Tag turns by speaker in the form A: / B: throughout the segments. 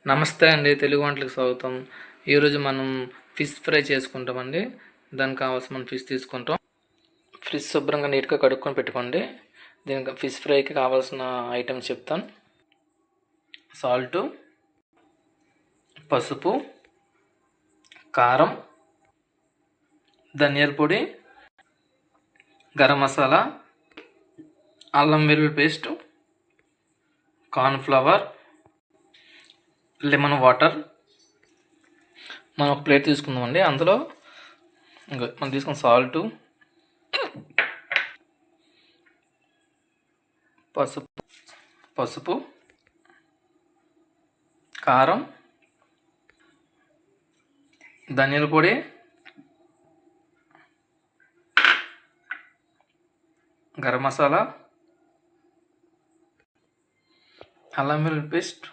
A: నమస్తే అండి, తెలుగు వంటలకు స్వాగతం. ఈరోజు మనం ఫిష్ ఫ్రై చేసుకుంటామండి. దానికి కావాల్సిన మనం ఫిష్ తీసుకుంటాం. ఫిష్ శుభ్రంగా నీట్గా కడుక్కొని పెట్టుకోండి. దీనికి ఫిష్ ఫ్రైకి కావాల్సిన ఐటమ్స్ చెప్తాను. సాల్టు, పసుపు, కారం, ధనియాల పొడి, గరం మసాలా, అల్లం వెల్లుల్లి పేస్టు, కార్న్ఫ్లవర్, లెమన్ వాటర్. మనం ఒక ప్లేట్ తీసుకుందామండి. అందులో మనం తీసుకున్న సాల్టు, పసుపు, కారం, ధనియాల పొడి, గరం మసాలా, అల్లం వెల్లుల్లి పేస్ట్,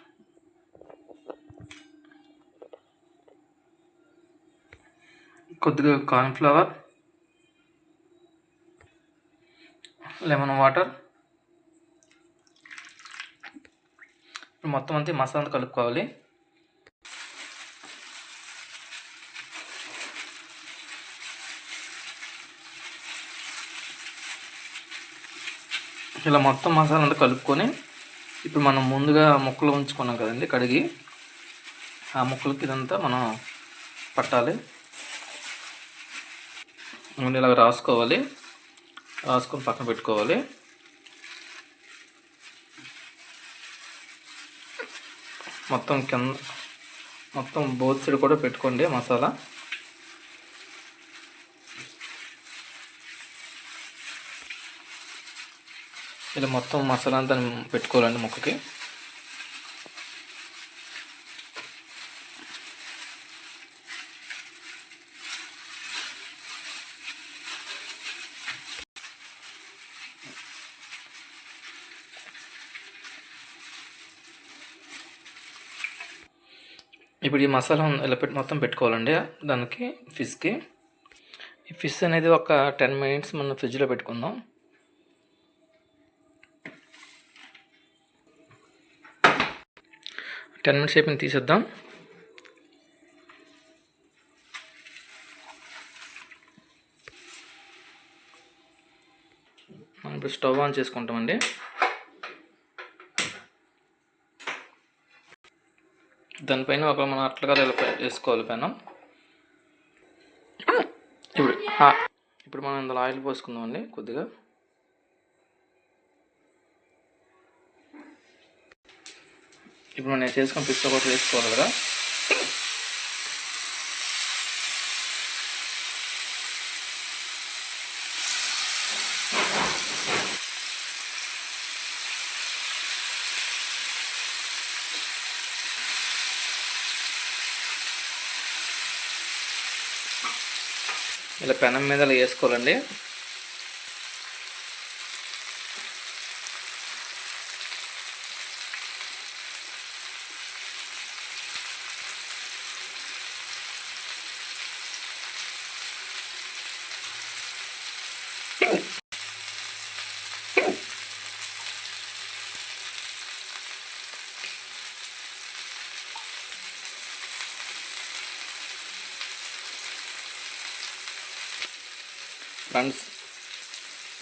A: కొద్దిగా కార్న్ఫ్లవర్, లెమన్ వాటర్. మొత్తం అంతా మసాలా అంతా కలుపుకోవాలి. ఇలా మొత్తం మసాలా అంతా కలుపుకొని ఇప్పుడు మనం ముందుగా ముక్కలు ఉంచుకున్నాం కదండి కడిగి, ఆ ముక్కలకి ఇదంతా మనం పట్టాలి. ఇలా రాసుకొని పక్కన పెట్టుకోవాలి. మొత్తం బోత్ సైడ్ కూడా పెట్టుకోండి మసాలా. ఇలా మొత్తం మసాలా అంతా పెట్టుకోవాలండి ముక్కకి. ఇప్పుడు ఈ మసాలా ఇలా మొత్తం పెట్టుకోవాలండి దానికి, ఫిష్కి. ఈ ఫిష్ అనేది ఒక 10 minutes మనం ఫ్రిడ్జ్లో పెట్టుకుందాం. టెన్ మినిట్స్ అయిపోయింది, తీసేద్దాం. మనం ఇప్పుడు స్టవ్ ఆన్ చేసుకుంటామండి. దానిపైన మనం అట్లుగా వేసుకోవాలి పెనం. ఇప్పుడు మనం ఇందులో ఆయిల్ పోసుకుందామండి కొద్దిగా. ఇప్పుడు మనం చేసుకుని ఫిష్ ఒకటి వేసుకోవాలి కదా. ఇలా పెనం మీద ఇలా వేసుకోవాలండి. ఫ్రెండ్స్,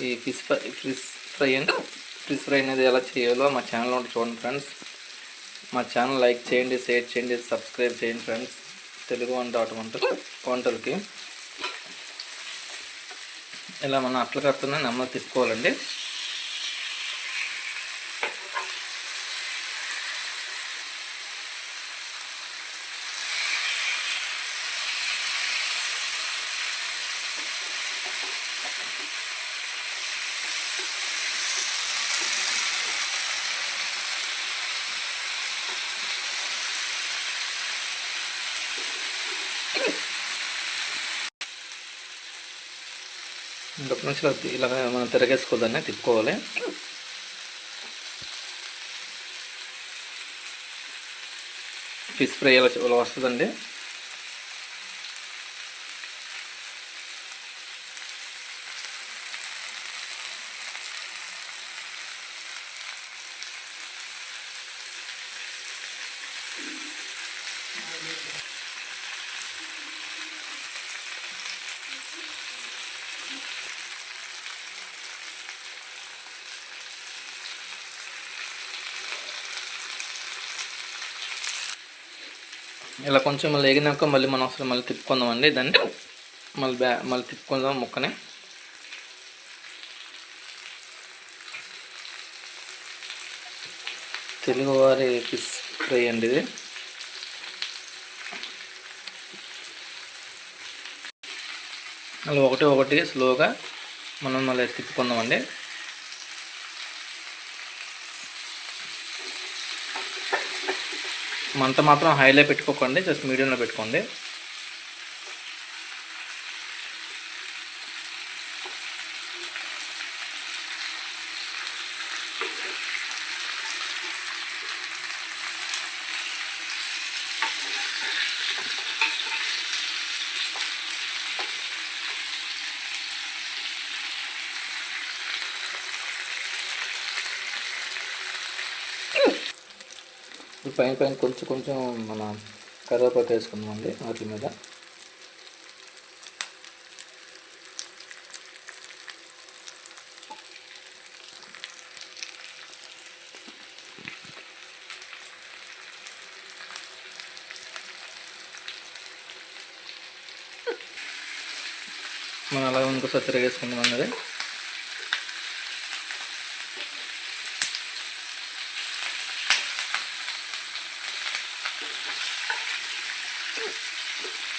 A: ఈ ఫిష్ ఫ్రై అనేది ఎలా చేయాలో మా ఛానల్లో చూడండి ఫ్రెండ్స్. మా ఛానల్ లైక్ చేయండి, షేర్ చేయండి, సబ్స్క్రైబ్ చేయండి ఫ్రెండ్స్. తెలుగు వంటలకి ఇలా మనం అట్ల కడుతున్నా నెమ్మది తిప్పుకోవాలండి. ఇంకొక నిమిషం ఇలా మనం తిరగేసుకోదాన్ని తిప్పుకోవాలి. ఫిష్ ఫ్రై ఇలా వస్తుందండి. ఇలా కొంచెం మళ్ళీ వేగినాక మళ్ళీ మనం ఒకసారి మళ్ళీ తిప్పుకుందామండి. దాన్ని మళ్ళీ తిప్పుకుందాం ముక్కని. తెలుగువారి ఫిష్ ఫ్రై అండి ఇది. అలా ఒకటి స్లోగా మనం మళ్ళీ తిప్పుకుందామండి. మంట మాత్రం హైలో పెట్టుకోకండి, జస్ట్ మీడియంలో పెట్టుకోండి. పైన కొంచెం మన కరివేపాకు వేసుకుందామండి వాటి మీద. మనం అలా ఇంకోసారి తిరిగేసుకుందాం అన్నది.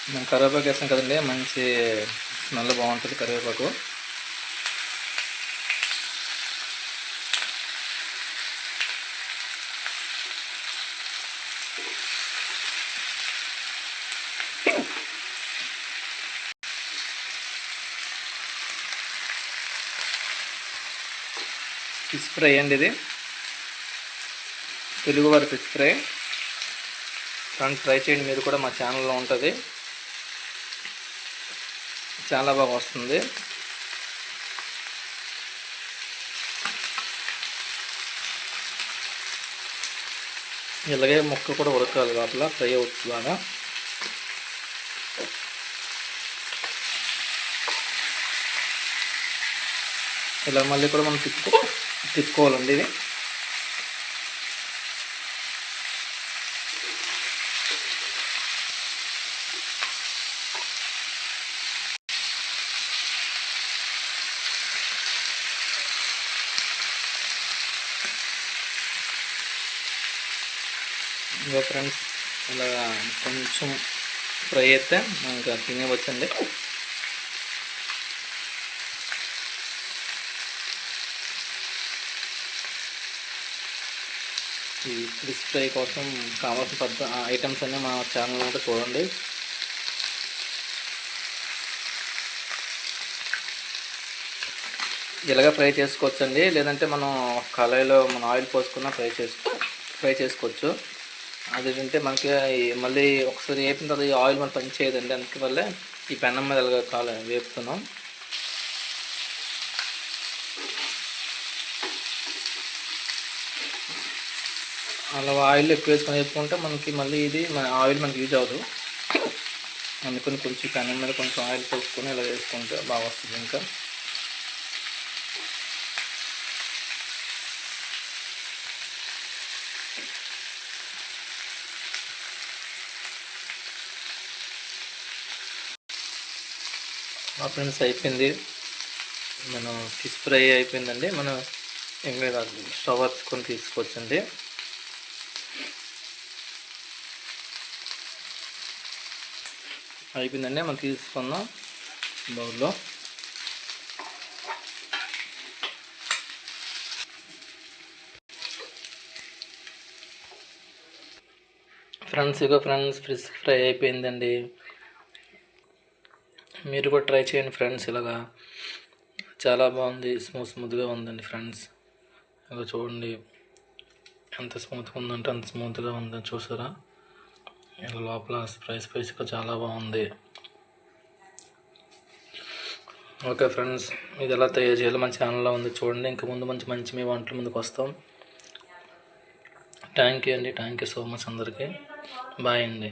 A: మనం కరివేపాకు వేస్తాం కదండి, మంచి స్మెల్ బాగుంటుంది కరివేపాకు. ఫిష్ ఫ్రై అండి ఇది, తెలుగువారి ఫిష్ ఫ్రై. ఫ్రెండ్స్ ట్రై చేయండి మీరు కూడా, మా ఛానల్లో ఉంటుంది, చాలా బాగా వస్తుంది. ఇలాగే ముక్క కూడా ఉడకాలి, లోపల ఫ్రై అవుతుంది బాగా. ఇలా మళ్ళీ కూడా మనం తిప్పుకోవాలండి ఇది. ఇంకా ఫ్రెండ్స్ ఇలా కొంచెం ఫ్రై అయితే మనకు తినేవచ్చండి. ఈ ఫిష్ ఫ్రై కోసం కావాల్సిన ఐటమ్స్ అన్నీ మా ఛానల్లో ఉంటే చూడండి. ఇలాగ ఫ్రై చేసుకోవచ్చండి, లేదంటే మనం కళాయిలో మన ఆయిల్ పోసుకున్న ఫ్రై చేసుకోవచ్చు. అదేంటంటే మనకి మళ్ళీ ఒకసారి వేపిన తర్వాత ఈ ఆయిల్ మనం పని చేయదండి, అందువల్ల ఈ పెనం మీద ఇలాగ వేపుతున్నాం. అలా ఆయిల్ ఎక్కువ వేసుకొని వేపుకుంటే మనకి మళ్ళీ ఇది ఆయిల్ మనకి యూజ్ అవ్వదు. అందుకని కొంచెం పెనం మీద కొంచెం ఆయిల్ పోసుకొని ఇలా వేసుకుంటే బాగా వస్తుంది. ఇంకా మా ఫ్రెండ్స్ అయిపోయింది, మనం ఫిష్ ఫ్రై అయిపోయిందండి. మనం ఇంకా స్టవ్ వచ్చుకొని తీసుకోవచ్చండి. అయిపోయిందండి, మనం తీసుకుందాం బౌల్లో. ఫ్రెండ్స్ ఫిష్ ఫ్రై అయిపోయిందండి. మీరు కూడా ట్రై చేయండి ఫ్రెండ్స్, ఇలాగా చాలా బాగుంది, స్మూత్గా ఉందండి ఫ్రెండ్స్. ఇక చూడండి ఎంత స్మూత్గా ఉందంటే అంత స్మూత్గా ఉందని, చూసారా? ఇలా లోపల స్పైసీగా చాలా బాగుంది. ఓకే ఫ్రెండ్స్, ఇది ఎలా తయారు చేయాలో మన ఛానల్లో ఉంది చూడండి. ఇంకా ముందు మంచి మీ వంటల ముందుకు వస్తాం. థ్యాంక్ యూ అండి, థ్యాంక్ యూ సో మచ్ అందరికీ. బాయ్ అండి.